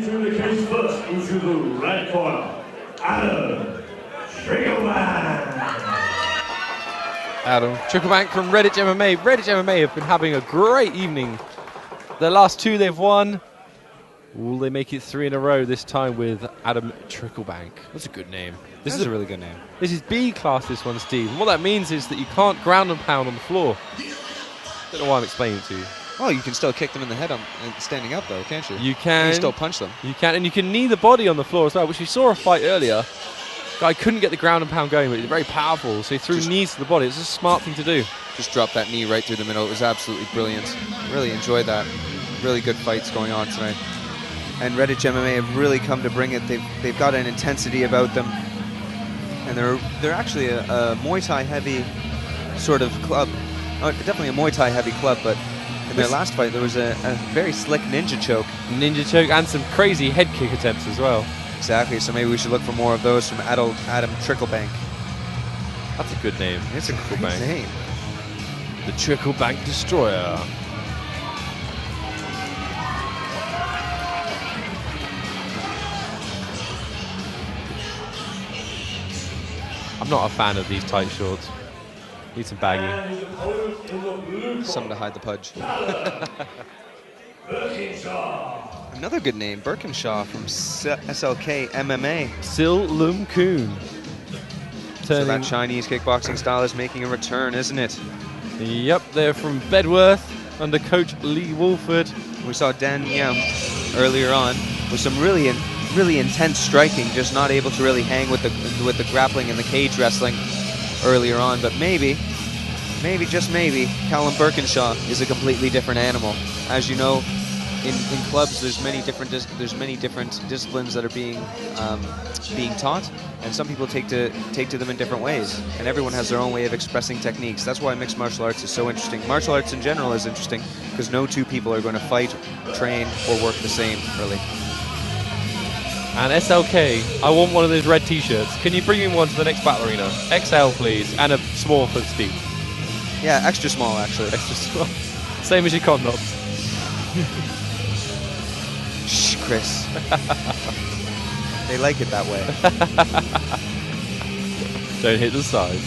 entering the cage first into the red corner, Adam Tricklebank. Adam Tricklebank from Redditch MMA. Redditch MMA have been having a great evening. The last two they've won. Will they make it 3 in a row this time with Adam Tricklebank? That's a good name. This is a really good name. This is B class, this one, Steve. And what that means is that you can't ground and pound on the floor. Don't know why I'm explaining it to you. Well, you can still kick them in the head standing up, though, can't you? You can. And you still punch them. You can, and you can knee the body on the floor as well, which we saw a fight earlier. Guy couldn't get the ground and pound going, but he's very powerful, so he threw knees to the body. It's a smart thing to do. Just dropped that knee right through the middle. It was absolutely brilliant. Really enjoyed that. Really good fights going on tonight. And Redditch MMA have really come to bring it. They've got an intensity about them. And they're actually a Muay Thai heavy sort of club. Definitely a Muay Thai heavy club, but in their last fight there was a very slick ninja choke. Ninja choke and some crazy head kick attempts as well. Exactly, so maybe we should look for more of those from Adam Tricklebank. That's a good name. It's a great name. The Tricklebank Destroyer. I'm not a fan of these tight shorts. Need some baggy. Something to hide the pudge. Burkinshaw. Another good name, Burkinshaw from SLK MMA. Sil Lum Koon. So that Chinese kickboxing style is making a return, isn't it? Yep, they're from Bedworth under coach Lee Wolford. We saw Dan Yam earlier on with some really intense striking, just not able to really hang with the grappling and the cage wrestling earlier on. But maybe, just maybe, Callum Burkinshaw is a completely different animal. As you know, in clubs, there's many different disciplines that are being taught, and some people take to them in different ways. And everyone has their own way of expressing techniques. That's why mixed martial arts is so interesting. Martial arts in general is interesting because no two people are going to fight, train, or work the same, really. And SLK, I want one of those red t-shirts. Can you bring me one to the next battle arena? XL, please, and a small for Steve. Yeah, extra small, actually. Extra small. Same as your condoms. Shh, Chris. They like it that way. Don't hit the sides.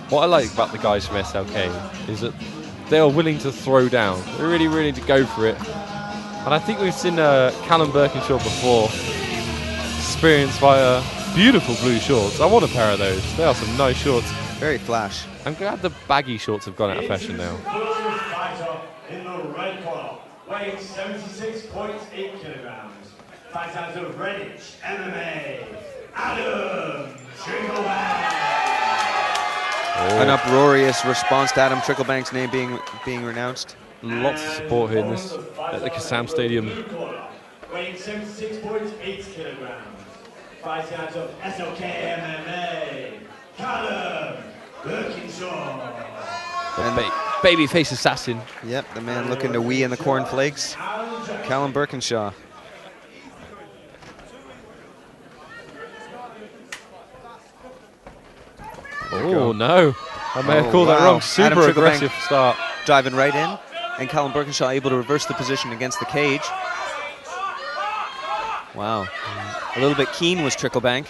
What I like about the guys from SLK is that they are willing to throw down. They're really willing to go for it. And I think we've seen Callum Burkinshaw before, experienced via beautiful blue shorts. I want a pair of those. They are some nice shorts. Very flash. I'm glad the baggy shorts have gone out of fashion now. First fighter in the red corner, weighing 76.8 kilograms. Fights out of Redditch MMA, Adam Tricklebank. An uproarious response to Adam Tricklebank's name being renounced. Lots of support here in this at the Kassam Stadium. Weighing 76.8 kilograms. Fighting out of SLK MMA, Callum Burkinshaw. The babyface assassin. Yep, the man looking to wee in the cornflakes. Callum Burkinshaw. Oh no, I may have called that wrong. Super aggressive start. Diving right in, and Callum Burkinshaw able to reverse the position against the cage. Wow. A little bit keen was Tricklebank.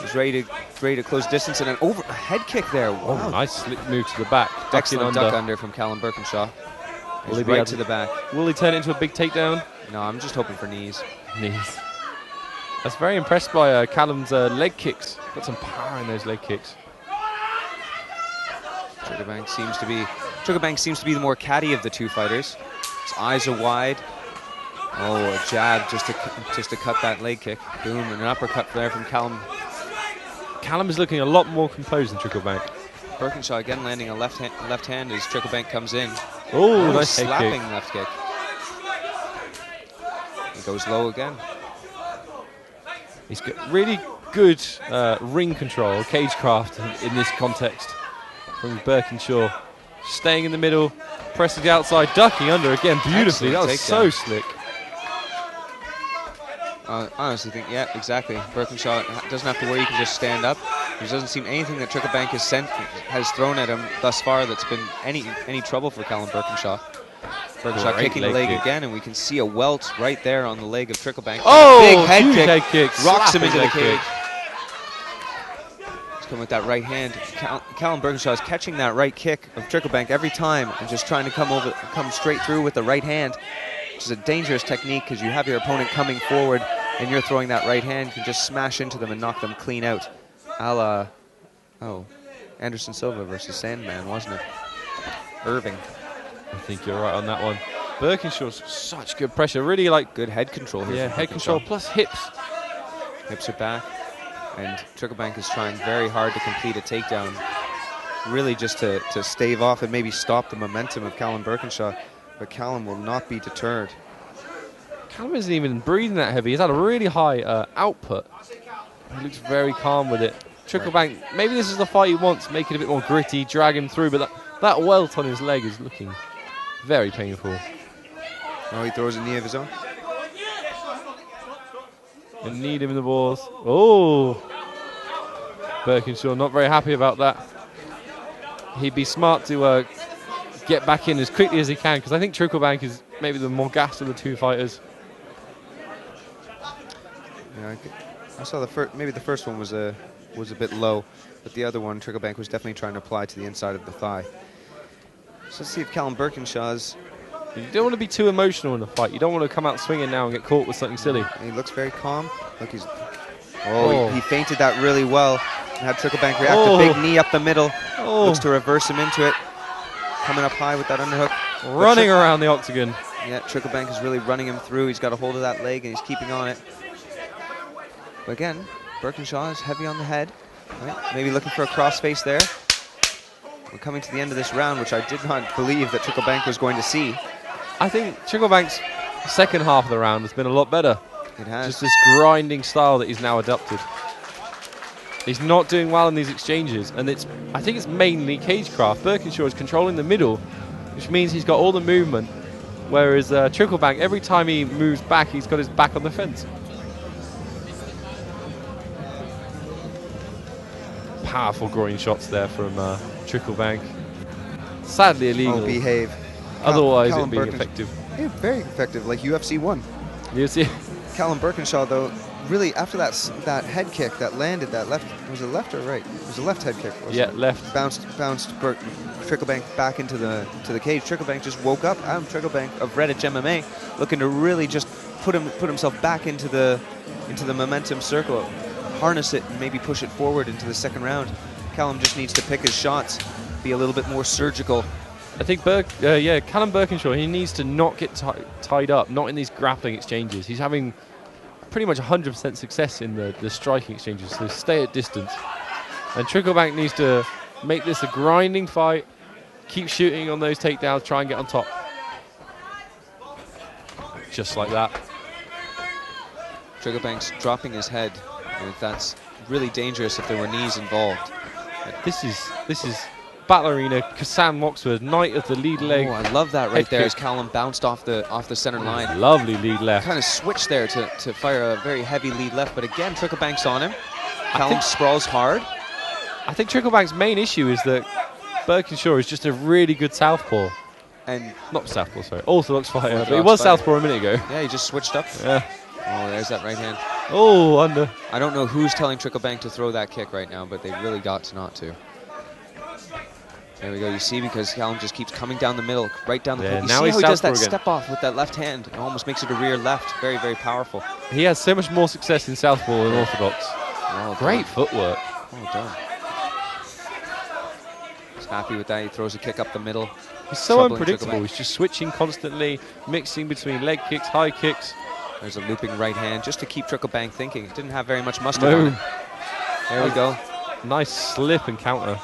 He's ready to close distance, and a head kick there. Wow. Oh, nice slick move to the back. Excellent duck under from Callum Burkinshaw. He's right to the back. Will he turn it into a big takedown? No, I'm just hoping for knees. Knees. I was very impressed by Callum's leg kicks. Got some power in those leg kicks. Tricklebank seems to be the more catty of the two fighters. His eyes are wide. Oh, a jab just to cut that leg kick. Boom, and an uppercut there from Callum. Callum is looking a lot more composed than Tricklebank. Burkinshaw again landing a left hand as Tricklebank comes in. Oh, nice slapping kick. left kick. He goes low again. He's got really good ring control, cagecraft in this context from Burkinshaw. Staying in the middle, pressing the outside, ducking under again beautifully. Excellent that was so slick. I honestly think, yeah, exactly. Burkinshaw doesn't have to worry, he can just stand up. There doesn't seem anything that Tricklebank has thrown at him thus far that's been any trouble for Callum Burkinshaw. Burkinshaw kicking the leg again, and we can see a welt right there on the leg of Tricklebank. Oh, big head kick. Rocks him into the leg cage. kick. He's coming with that right hand. Callum Burkinshaw is catching that right kick of Tricklebank every time and just trying to come straight through with the right hand, which is a dangerous technique because you have your opponent coming forward and you're throwing that right hand. You can just smash into them and knock them clean out. A la, Anderson Silva versus Sandman, wasn't it? Irving. I think you're right on that one. Burkinshaw's such good pressure. Really like good head control here. Yeah, head control plus hips. Hips are back. And Tricklebank is trying very hard to complete a takedown. Really just to stave off and maybe stop the momentum of Callum Burkinshaw. But Callum will not be deterred. Callum isn't even breathing that heavy. He's had a really high output. He looks very calm with it. Tricklebank, maybe this is the fight he wants, make it a bit more gritty, drag him through, but that welt on his leg is looking very painful. Oh, he throws a knee of his own. And need him in the balls. Oh! Burkinshaw not very happy about that. He'd be smart to get back in as quickly as he can, because I think Tricklebank is maybe the more gassed of the two fighters. Yeah, I saw maybe the first one was a bit low, but the other one, Tricklebank, was definitely trying to apply to the inside of the thigh. So let's see if Callum Burkinshaw's... You don't want to be too emotional in a fight. You don't want to come out swinging now and get caught with something silly. And he looks very calm. Look, he's... He feinted that really well. And had Tricklebank react. A big knee up the middle. Looks to reverse him into it. Coming up high with that underhook. Running around the octagon. Yeah, Tricklebank is really running him through. He's got a hold of that leg and he's keeping on it. But again, Burkinshaw is heavy on the head. Right? Maybe looking for a crossface there. We're coming to the end of this round, which I did not believe that Tricklebank was going to see. I think Tricklebank's second half of the round has been a lot better. It has. Just this grinding style that he's now adopted. He's not doing well in these exchanges, and I think it's mainly cagecraft. Burkinshaw is controlling the middle, which means he's got all the movement, whereas Tricklebank, every time he moves back, he's got his back on the fence. Powerful groin shots there from Tricklebank. Sadly illegal. Oh, behave. Otherwise, it'd be effective. Yeah, very effective, like UFC 1. UFC. Callum Burkinshaw, though, really after that head kick that landed, that left, was it left or right? It was a left head kick. Yeah, left. Bounced Tricklebank back into the cage. Tricklebank just woke up. Adam Tricklebank of Redditch MMA, looking to really just put himself back into the momentum circle, harness it, and maybe push it forward into the second round. Callum just needs to pick his shots, be a little bit more surgical. I think Callum Burkinshaw, he needs to not get tied up, not in these grappling exchanges. He's having pretty much 100% success in the striking exchanges, so stay at distance. And Tricklebank needs to make this a grinding fight, keep shooting on those takedowns, try and get on top. Just like that. Tricklebank's dropping his head, and that's really dangerous if there were knees involved. This is Ballerina Kassam Moxford, knight of the lead leg. Oh, I love that right there as Callum bounced off the center line. Lovely lead left. Kind of switched there to fire a very heavy lead left, but again, Tricklebank's on him. Callum sprawls hard. I think Tricklebank's main issue is that Burkinshaw is just a really good southpaw. And not southpaw, sorry, orthodox fighter. But he was southpaw a minute ago. Yeah, he just switched up. Yeah. Oh, there's that right hand. Oh, under. I don't know who's telling Tricklebank to throw that kick right now, but they really got to not to. There we go. You see, because Callum just keeps coming down the middle, right down the middle. You now see he's how he does that again. step off with that left hand. It almost makes it a rear left. Very, very powerful. He has so much more success in southpaw than orthodox. Well Great footwork. Well done. He's happy with that. He throws a kick up the middle. He's so unpredictable. He's just switching constantly, mixing between leg kicks, high kicks. There's a looping right hand just to keep Tricklebank thinking. It didn't have very much mustard on it. There we go. Nice slip and counter.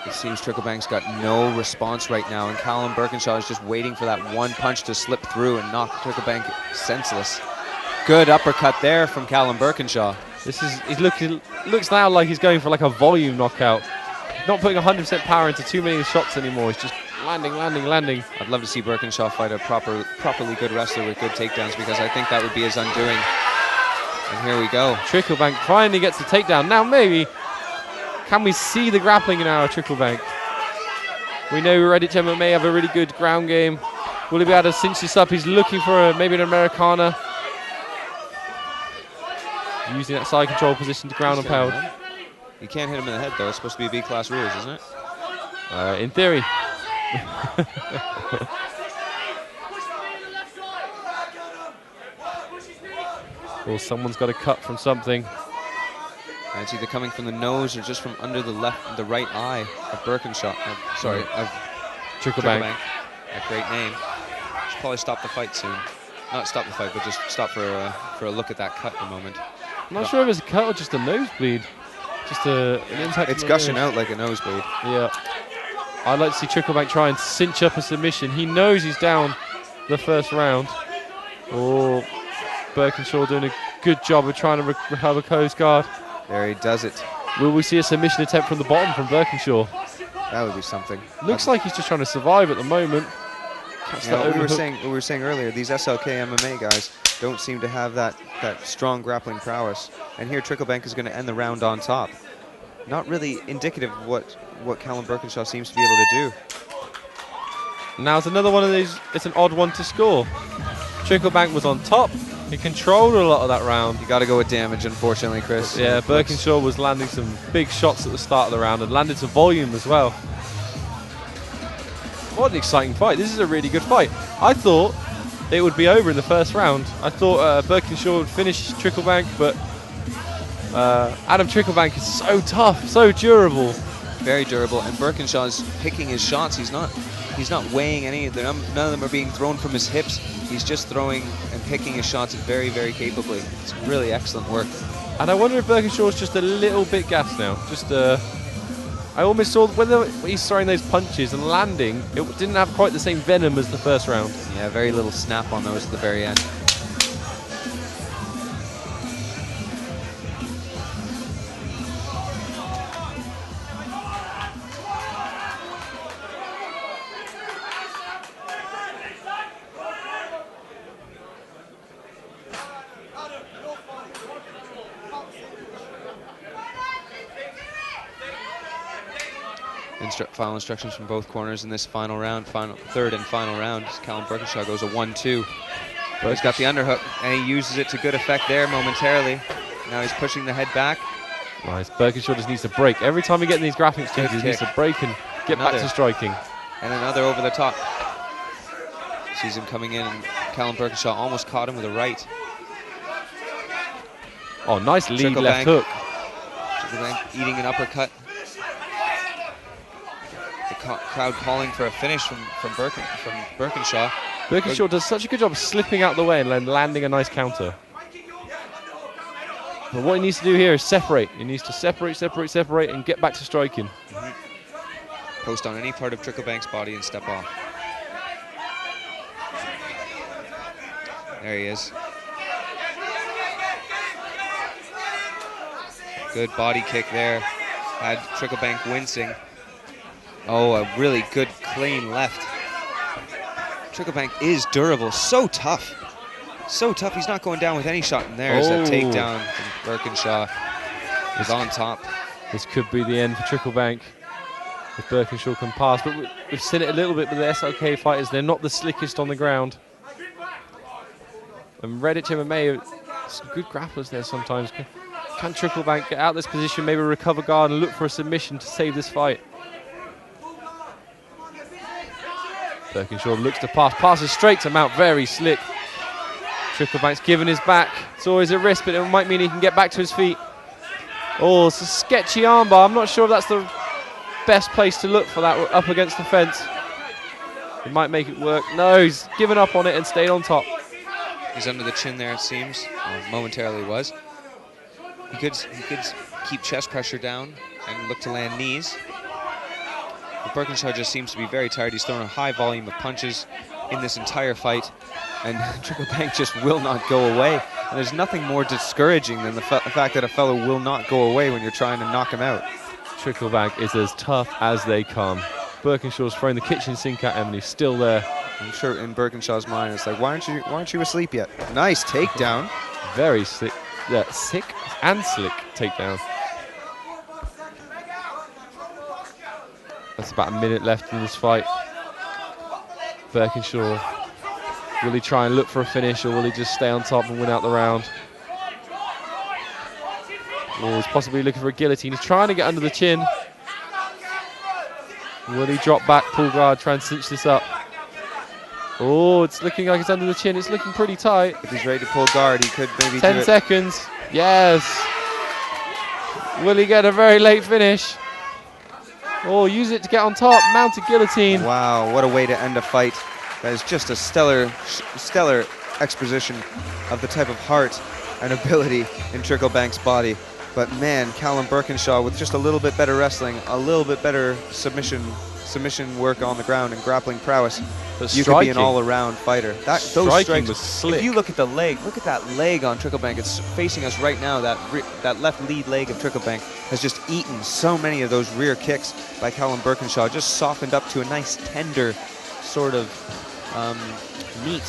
It seems Tricklebank's got no response right now, and Callum Burkinshaw is just waiting for that one punch to slip through and knock Tricklebank senseless. Good uppercut there from Callum Burkinshaw. Looks now like he's going for like a volume knockout. Not putting 100% power into too many shots anymore. He's just landing. I'd love to see Burkinshaw fight a properly good wrestler with good takedowns, because I think that would be his undoing. And here we go. Tricklebank finally gets the takedown. Now maybe, can we see the grappling in our Tricklebank? We know Redditch MMA have a really good ground game. Will he be able to cinch this up? He's looking for maybe an Americana. Using that side control position to ground and pound. You can't hit him in the head, though. It's supposed to be B-class rules, isn't it? In theory. Well, someone's got a cut from something. And it's either coming from the nose or just from under the right eye of Burkinshaw. Of Tricklebank. A great name. Should probably stop the fight soon. Not stop the fight, but just stop for a look at that cut in a moment. I'm not sure if it's a cut or just a nosebleed. Just an impact. It's gushing out like a nosebleed. Yeah. I'd like to see Tricklebank try and cinch up a submission. He knows he's down the first round. Oh, Burkinshaw doing a good job of trying to recover Coast Guard. There he does it. Will we see a submission attempt from the bottom from Burkinshaw? That would be something. Looks like he's just trying to survive at the moment. We were saying earlier, these SLK MMA guys don't seem to have that strong grappling prowess. And here Tricklebank is going to end the round on top. Not really indicative of what Callum Burkinshaw seems to be able to do. Now it's another one of these, it's an odd one to score. Tricklebank was on top. He controlled a lot of that round. You got to go with damage, unfortunately, Chris. Yeah, Burkinshaw was landing some big shots at the start of the round and landed some volume as well. What an exciting fight. This is a really good fight. I thought it would be over in the first round. I thought Burkinshaw would finish Tricklebank, but Adam Tricklebank is so tough, so durable. Very durable, and Burkinshaw's picking his shots. He's not weighing any of them. None of them are being thrown from his hips. He's just throwing and picking his shots very, very capably. It's really excellent work. And I wonder if Burkinshaw's just a little bit gassed now. Just I almost saw when he's throwing those punches and landing, it didn't have quite the same venom as the first round. Yeah, very little snap on those at the very end. Final instructions from both corners in this final round, third and final round. Callum Burkinshaw goes a 1-2. He's got the underhook, and he uses it to good effect there momentarily. Now he's pushing the head back. Nice. Burkinshaw just needs to break. Every time we get in these grappling exchanges, he needs to break and get back to striking. And another over the top. Sees him coming in, and Callum Burkinshaw almost caught him with a right. Oh, nice lead left hook. Tricklebank eating an uppercut. Crowd calling for a finish from Burkinshaw. Burkinshaw does such a good job of slipping out the way and then landing a nice counter. But what he needs to do here is separate. He needs to separate, and get back to striking. Post on any part of Tricklebank's body and step off. There he is. Good body kick there. Had Tricklebank wincing. Oh, a really good, clean left. Tricklebank is durable, so tough. So tough, he's not going down with any shot. And there's a takedown from Burkinshaw. He's on top. This could be the end for Tricklebank if Burkinshaw can pass. But we've seen it a little bit with the SLK fighters. They're not the slickest on the ground. And Redditch MMA, some good grapplers there sometimes. Can Tricklebank get out of this position, maybe recover guard and look for a submission to save this fight? Burkinshaw looks to passes straight to Mount, very slick. Tricklebank's given his back. It's always a risk, but it might mean he can get back to his feet. Oh, it's a sketchy armbar. I'm not sure if that's the best place to look for that up against the fence. It might make it work. No, he's given up on it and stayed on top. He's under the chin there, it seems. Or momentarily was. He could keep chest pressure down and look to land knees. But Burkinshaw just seems to be very tired. He's thrown a high volume of punches in this entire fight, and Tricklebank just will not go away. And there's nothing more discouraging than the fact that a fellow will not go away when you're trying to knock him out. Tricklebank is as tough as they come. Burkinshaw's throwing the kitchen sink at him, and he's still there. I'm sure in Burkinshaw's mind, it's like, why aren't you asleep yet? Nice takedown. Very slick. sick and slick takedown. That's about a minute left in this fight. Burkinshaw, will he try and look for a finish, or will he just stay on top and win out the round? Oh, he's possibly looking for a guillotine. He's trying to get under the chin. Will he drop back, pull guard, try and cinch this up? Oh, it's looking like it's under the chin. It's looking pretty tight. If he's ready to pull guard, he could maybe 10 do it. seconds. Yes. Will he get a very late finish? Oh, use it to get on top. Mounted guillotine. Wow, what a way to end a fight. That is just a stellar exposition of the type of heart and ability in Tricklebank's body. But man, Callum Burkinshaw with just a little bit better wrestling, a little bit better submission work on the ground and grappling prowess. You could be an all-around fighter. Those strikes was slick. If you look at the leg, look at that leg on Tricklebank. It's facing us right now. That left lead leg of Tricklebank has just eaten so many of those rear kicks by Callum Burkinshaw, just softened up to a nice tender sort of meat.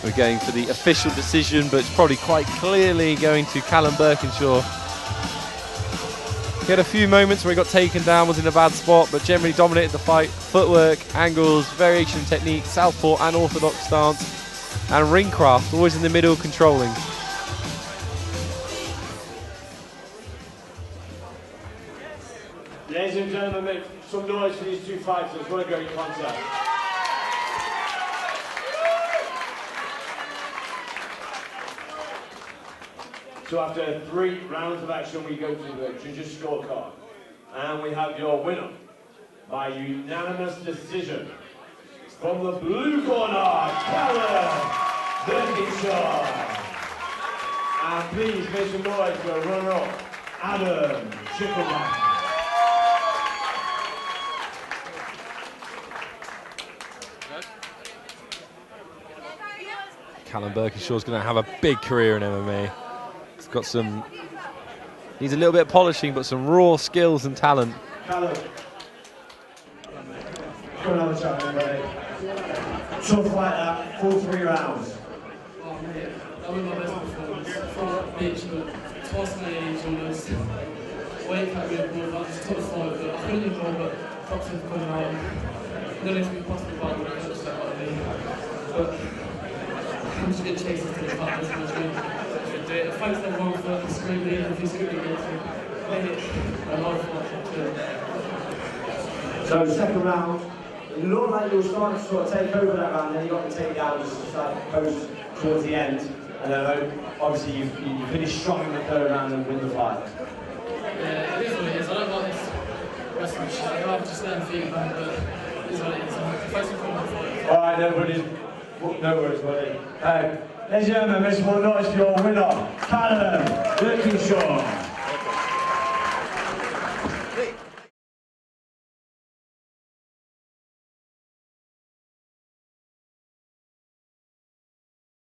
We're going for the official decision, but it's probably quite clearly going to Callum Burkinshaw. He had a few moments where he got taken down, was in a bad spot, but generally dominated the fight. Footwork, angles, variation technique, southpaw and orthodox stance, and ring craft, always in the middle, controlling. Ladies and gentlemen, make some noise for these two fighters. What a great contest. So after 3 rounds of action, we go to the judges' scorecard. And we have your winner by unanimous decision. From the blue corner, Callum Burkinshaw. And please make some noise for a runner-up, Adam Tricklebank. Callum Burkinshaw's going to have a big career in MMA. He's got some, needs a little bit of polishing, but some raw skills and talent. Callum, go and have a chat, everybody. Tough fight that, full 3 rounds. Oh mate, that was my best performance. Full up pitch, but twice my age almost. Weight cut me up more, that was a tough fight, but I couldn't ignore, but toxins coming out. I don't know if it's possible about when I touched that like me. But I'm just going to chase it to the top, that's what I'm going to do. Thanks to everyone for screaming in, if you scream again, to make it a lot of fun. So second round, it looked like you were starting to sort of take over that round, then you got the takedown just post towards the end, and then obviously you finished strong in the third round and win the fight. Yeah, it is what it is. I don't like this wrestling shit. I'd rather just stand feedback, but it is what it is. Thanks for coming for Alright, no worries, buddy. Ladies and gentlemen, make some more noise for your winner, Callum Burkinshaw.